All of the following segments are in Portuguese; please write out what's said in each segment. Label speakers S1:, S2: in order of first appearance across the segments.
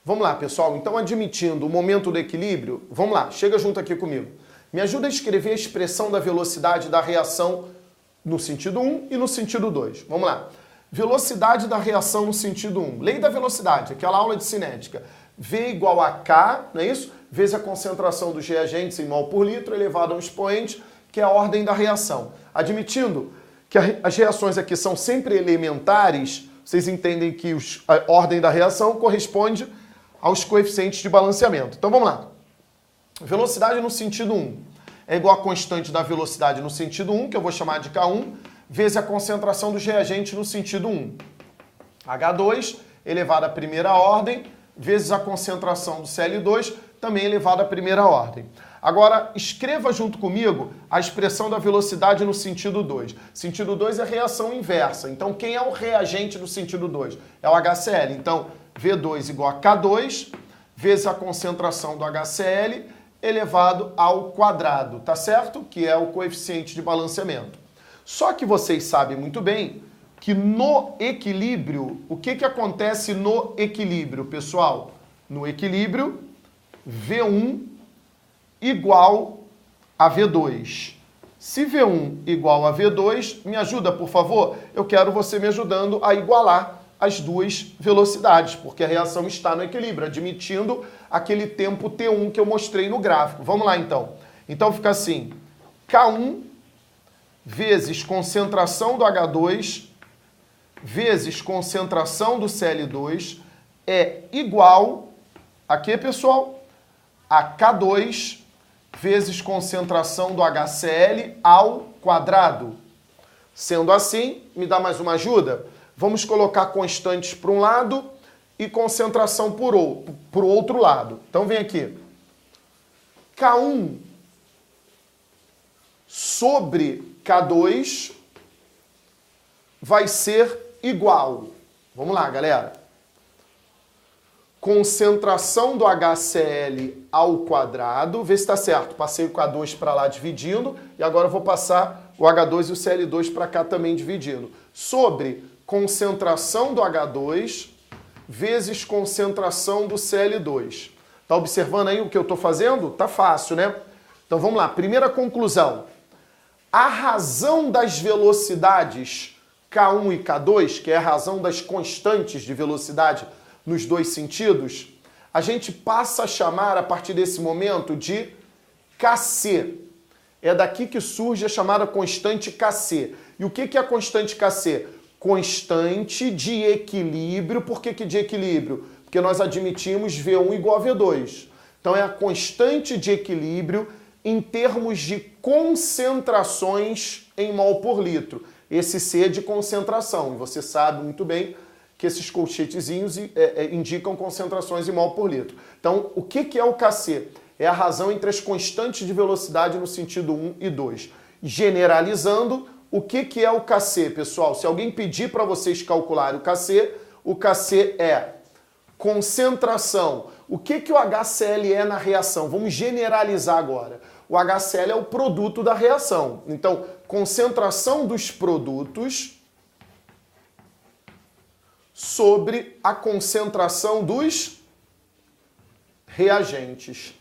S1: Vamos lá, pessoal. Então, admitindo o momento do equilíbrio, vamos lá, chega junto aqui comigo. Me ajuda a escrever a expressão da velocidade da reação no sentido 1 e no sentido 2. Vamos lá. Velocidade da reação no sentido 1. Lei da velocidade, aquela aula de cinética. V igual a K, não é isso? Vezes a concentração dos reagentes em mol por litro elevado a um expoente, que é a ordem da reação. Admitindo que as reações aqui são sempre elementares, vocês entendem que a ordem da reação corresponde aos coeficientes de balanceamento. Então vamos lá. Velocidade no sentido 1 é igual a constante da velocidade no sentido 1, que eu vou chamar de K1, vezes a concentração dos reagentes no sentido 1. H2 elevado à primeira ordem, vezes a concentração do Cl2, também elevado à primeira ordem. Agora, escreva junto comigo a expressão da velocidade no sentido 2. Sentido 2 é reação inversa. Então, quem é o reagente do sentido 2? É o HCl. Então, V2 igual a K2, vezes a concentração do HCl, elevado ao quadrado, tá certo? Que é o coeficiente de balanceamento. Só que vocês sabem muito bem que no equilíbrio, o que acontece no equilíbrio, pessoal? No equilíbrio, V1 igual a V2. Se V1 igual a V2, me ajuda, por favor? Eu quero você me ajudando a igualar as duas velocidades, porque a reação está no equilíbrio, admitindo aquele tempo T1 que eu mostrei no gráfico. Vamos lá, então. Então fica assim, K1 vezes concentração do H2 vezes concentração do Cl2 é igual a quê, pessoal? A K2 vezes concentração do HCl ao quadrado. Sendo assim, me dá mais uma ajuda? Vamos colocar constantes para um lado e concentração para o outro lado. Então vem aqui. K1 sobre K2 vai ser igual. Vamos lá, galera. Concentração do HCl ao quadrado. Vê se está certo. Passei o K2 para lá dividindo. E agora eu vou passar o H2 e o Cl2 para cá também dividindo. Sobre concentração do H2 vezes concentração do Cl2. Tá observando aí o que eu estou fazendo? Tá fácil, né? Então vamos lá. Primeira conclusão. A razão das velocidades K1 e K2, que é a razão das constantes de velocidade nos dois sentidos, a gente passa a chamar a partir desse momento de Kc. É daqui que surge a chamada constante Kc. E o que é a constante Kc? Constante de equilíbrio. Por que de equilíbrio? Porque nós admitimos V1 igual a V2. Então é a constante de equilíbrio em termos de concentrações em mol por litro. Esse C é de concentração. E você sabe muito bem que esses colchetezinhos indicam concentrações em mol por litro. Então, o que é o Kc? É a razão entre as constantes de velocidade no sentido 1 e 2. Generalizando, o que é o Kc, pessoal? Se alguém pedir para vocês calcularem o Kc é concentração. O que o HCl é na reação? Vamos generalizar agora. O HCl é o produto da reação. Então, concentração dos produtos sobre a concentração dos reagentes.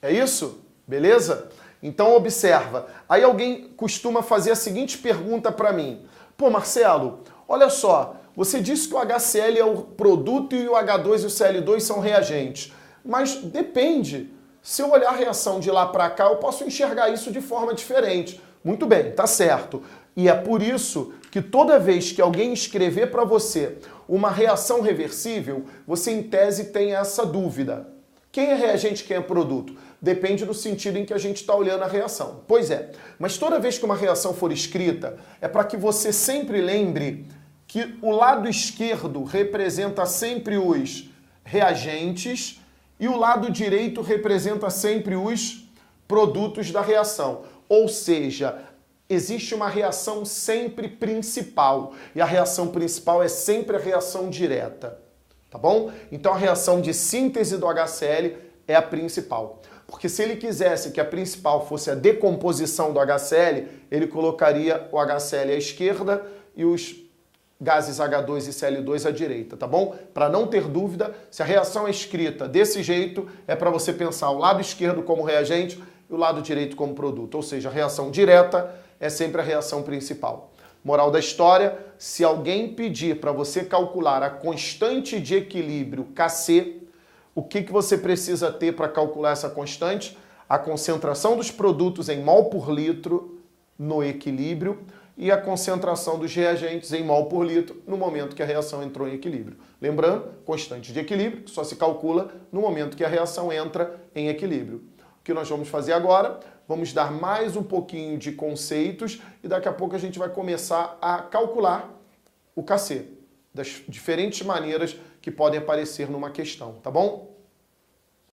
S1: É isso? Beleza? Então observa. Aí alguém costuma fazer a seguinte pergunta para mim. Pô, Marcelo, olha só, você disse que o HCl é o produto e o H2 e o Cl2 são reagentes. Mas depende. Se eu olhar a reação de lá para cá, eu posso enxergar isso de forma diferente. Muito bem, tá certo. E é por isso que toda vez que alguém escrever para você uma reação reversível, você em tese tem essa dúvida. Quem é reagente, quem é produto? Depende do sentido em que a gente está olhando a reação. Pois é, mas toda vez que uma reação for escrita, é para que você sempre lembre que o lado esquerdo representa sempre os reagentes e o lado direito representa sempre os produtos da reação. Ou seja, existe uma reação sempre principal. E a reação principal é sempre a reação direta. Tá bom? Então a reação de síntese do HCl é a principal. Porque se ele quisesse que a principal fosse a decomposição do HCl, ele colocaria o HCl à esquerda e os gases H2 e Cl2 à direita, tá bom? Para não ter dúvida, se a reação é escrita desse jeito, é para você pensar o lado esquerdo como reagente e o lado direito como produto. Ou seja, a reação direta é sempre a reação principal. Moral da história, se alguém pedir para você calcular a constante de equilíbrio Kc, o que você precisa ter para calcular essa constante? A concentração dos produtos em mol por litro no equilíbrio e a concentração dos reagentes em mol por litro no momento que a reação entrou em equilíbrio. Lembrando, constante de equilíbrio só se calcula no momento que a reação entra em equilíbrio. O que nós vamos fazer agora? Vamos dar mais um pouquinho de conceitos e daqui a pouco a gente vai começar a calcular o Kc, das diferentes maneiras que podem aparecer numa questão, tá bom?